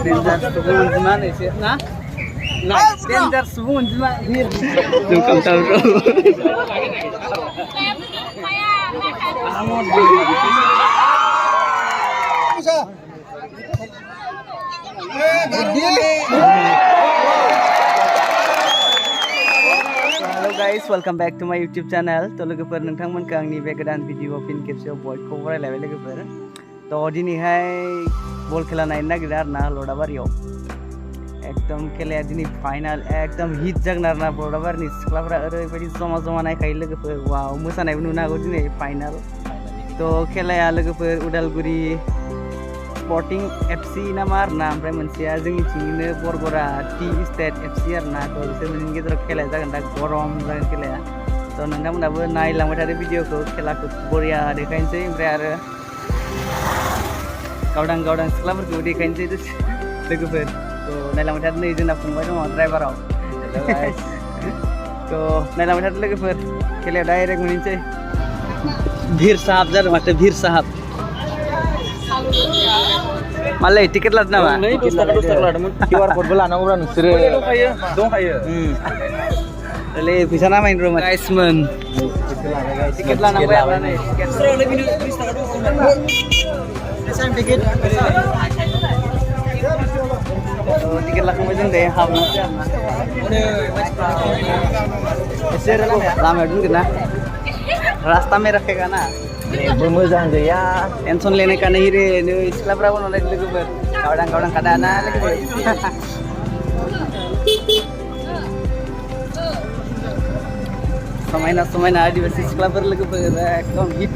Danger subuh gimana sih? Nah, danger subuh gimana? Tuh kamu tahu bro. Hello guys, welcome back to my YouTube channel. To Lwgwfwr nोंथांमोनखौ आंनि बे गोदान video fin खेबसेयाव बयखौबो रायलायबाय लोगोफोर। तो दिनैहाय बल खेला नायनो नागिरदों आरोना लदाबारियाव। एकदम खेलाया दिनै फाइनाल एकदम हिट जागोन आरोना लदाबारिनि सिख्लाफोरा ओरैबायदि जमा जमा नायखायो लोगोफोर। वाव मोसानायबो नुनो हागौ दिनै फाइनाल। तो खेलाया लोगोफोर उदालगुरि स्पर्टिं एफसी नामा आरोना ओमफ्राय मोनसेया जोंनिथिंनो बरगरा टी एस्टेड एफसी आरोना। तो बिसोर मोननैनि गेजेराव खेलाया जागोन दा गरम जागोन खेलाया। तो नोंथांमोनाबो नायलांबाय थादो भिडिअखौ खेलाखौ बरिया देखायनोसै ओमफ्राय आरो गावदां सिख्लाफोरखौ देखायनोसै लोगोफोर। तो नायलांबाय थादो नै जोंना फंबाय दङ ड्राइभाराव। तो नायलांबाय थादो लोगोफोर खेलायाव डाइरेक्ट मोनहैनोसै। भीर साहाब जादों माथो भीर साहाब। मालाय टिकेट लादों नामा? दस थाखा लादोंमोन। QR क'डबो लानांगौब्रा नोंसोरो। दंखायो। ले फैसा नामायनो र' गाइसमोन। टिकेट लानांबाय आरोना नै टिकेट। टिकेट लाखांबाय जों दे हाबनोसै आरोना। एसे लामायाव दोनगोन ना? रास्ता में रखेगा ना? मोजां गैया। टेंशन लेने का नहीं रे। नै सिख्लाफ्राबो नुनाय लोगोफोर गावदां खादा ना लोगोफोर। समायना आदिवासी सिख्लाफोर लोगोफोर एकदम हिट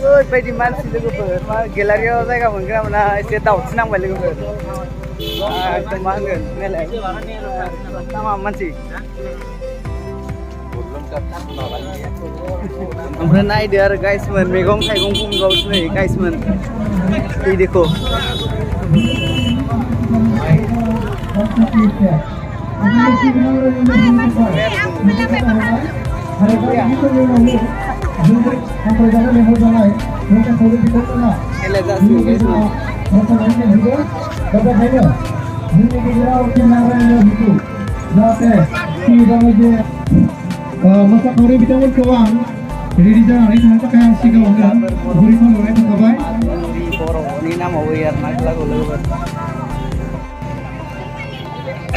ओरैबायदि मानसि लोगोफोर मा गेलारियाव जायगा मोनगोन ना मोना एसे दाउटसो नांबाय लोगोफोर। एकदम मा होनगोन नायलाय मा मानसि। ओमफ्राय नायदो आरो गाइसमोन मैगं थाइगं बुंबावसो नै गाइसमोन। दै देखो masa kore bitangan kawang jadi jalan ini nanti kayak sih kau kan beri mana orang itu kabai di Bordo ini nama Uyar naik lagu lebar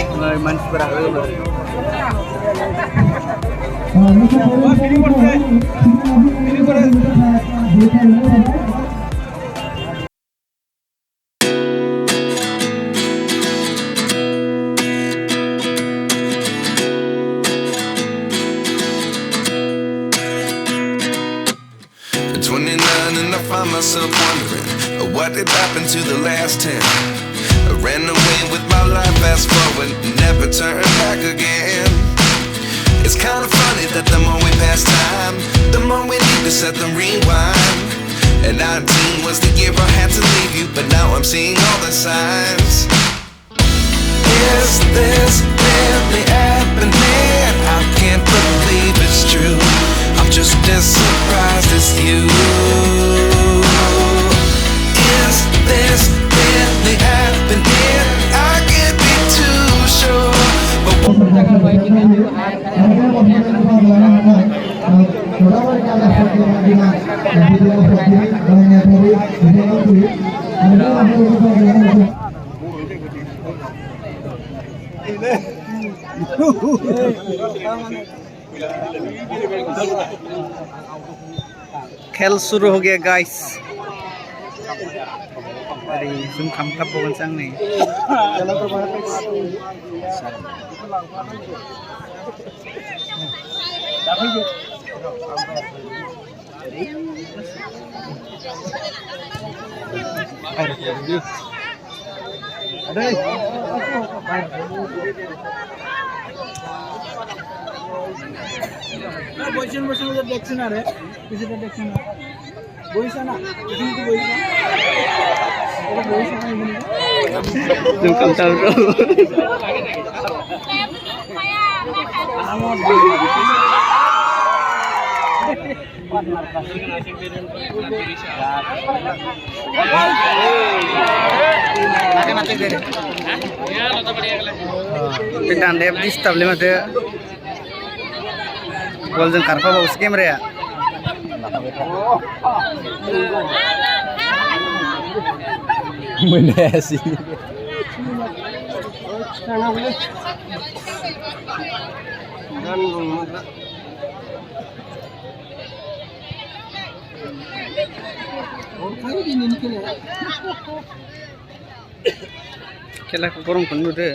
mulai manis berak lebar. masa kore myself wondering what did happen to the last 10. I ran away with my life, fast forward, never turn back again. It's kind of funny that the more we pass time, the more we need to set them rewind. And 19 was the year I had to leave you, but now I'm seeing all the signs. Is this really happening? I can't believe it's true. I'm just as surprised as you. Is this really happening? I can't be too sure. खेल शुरू हो गया guys. अरे जों खामथाब बावनोसै आं नै। বসে উধর দেখছি না রে কিছুটা দেখছি না বইসা না এখানে তো বইসা এটা বইসা না এখানে তুই কাম চাও তো আমার बे दान्दाया डिस्टार्बलै माथो बलजों खारफाबावोसो केमेराया मोनायासै खेलाखौ गरमखौनो नुदो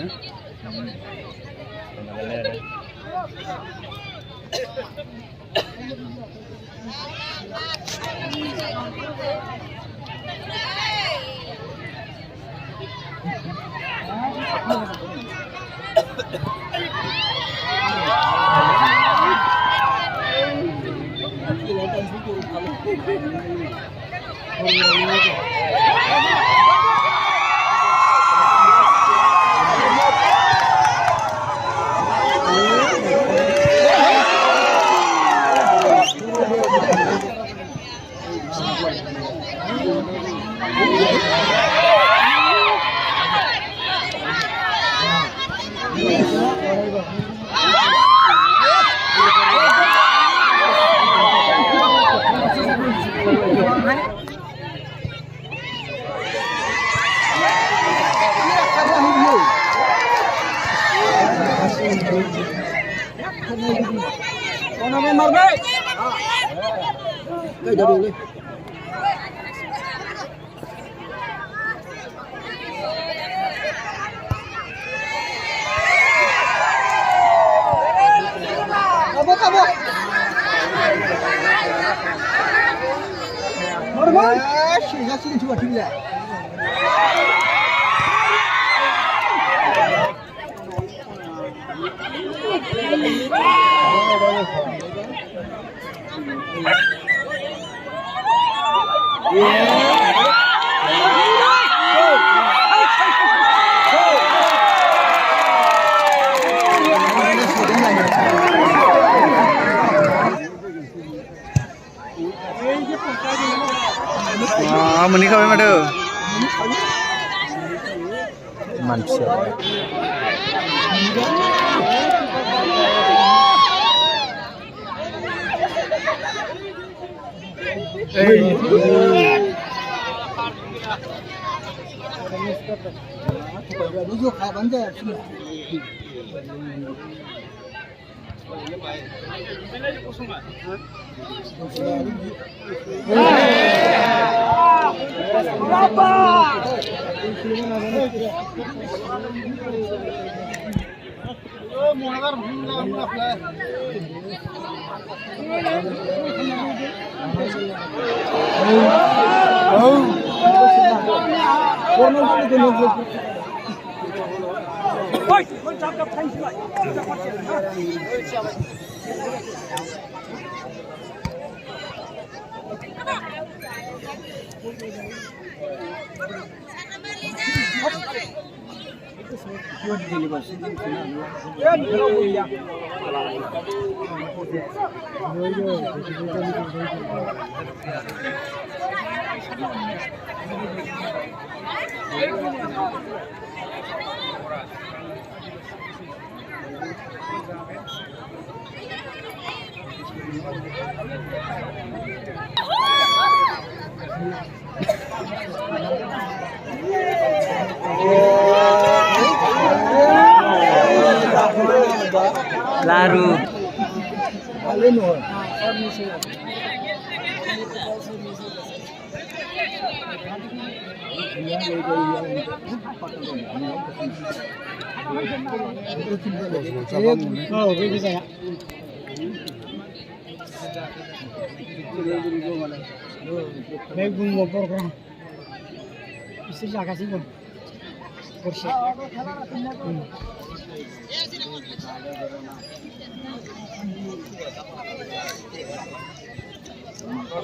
मोनहैखाबाय माथो मानसिया लारु Borgora. Bisa jaga sih bang. Kursi.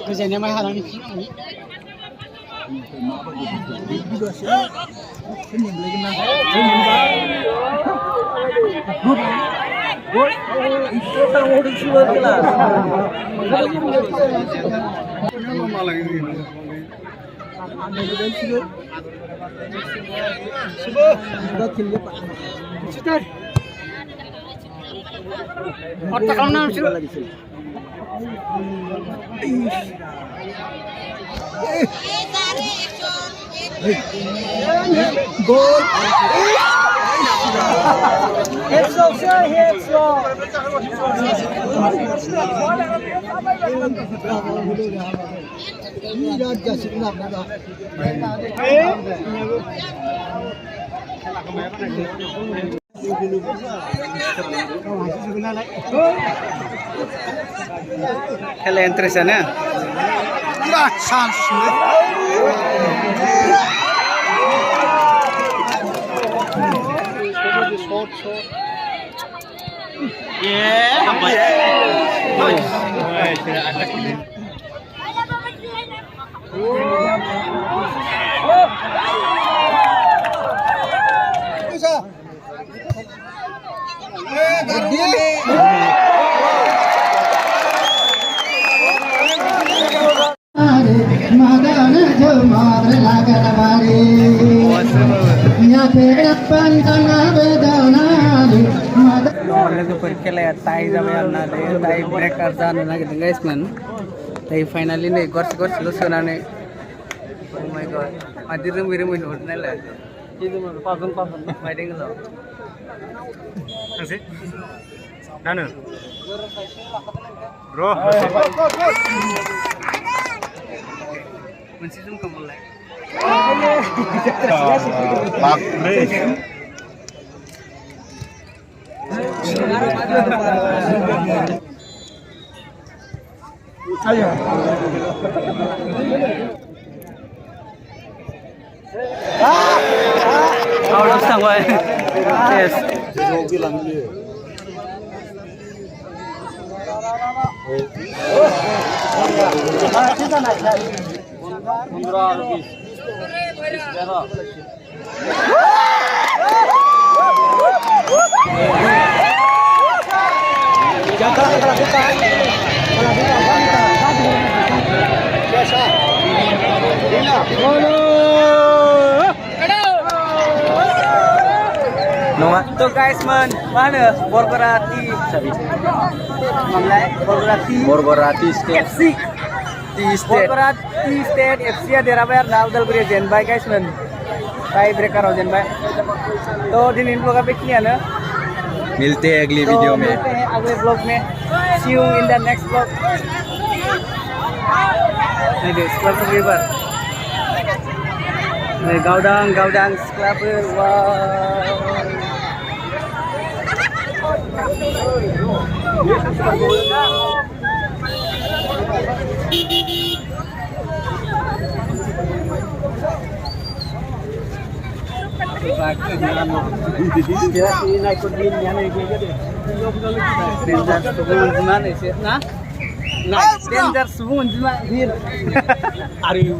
Kerjanya mah halang ini. Udah kill Pak. Cetar. Otak kamu nama sih. Gol. Headshot sir, headshot. Ini dah jasik nak dah. Kalau interesan ya? Enggak chance. Lwgwfwr खेलाया tie जाबाय आरोना tie breaker जानो नागिरदों गाइसमोन दायो finally नै गरसे गरसेल' सोनानै oh my god मादि रोमै रोमै नुहुरदों नालाय मायदोंल' थांसै दानो ब्र' मोनसे जोंखौ मोनलाय Ayo. Out sampai. Yes. Bilang dia. Kita naik lagi. Mundur lagi. Tuh guys man, mana Borgora tea, Borgora tea FC, Borgora tea ested FC ada apa ya? Udalguri jenbai guys man, tie breaker हो jenbai. तो दिन इन लोगों पे किया ना? मिलते हैं अगली वीडियो में मिलते हैं अगले ब्लॉग में. See you in the next vlog. Naidw scrapper river. Gaudang scrapper. Wow. Danger subuh gimana? Are you?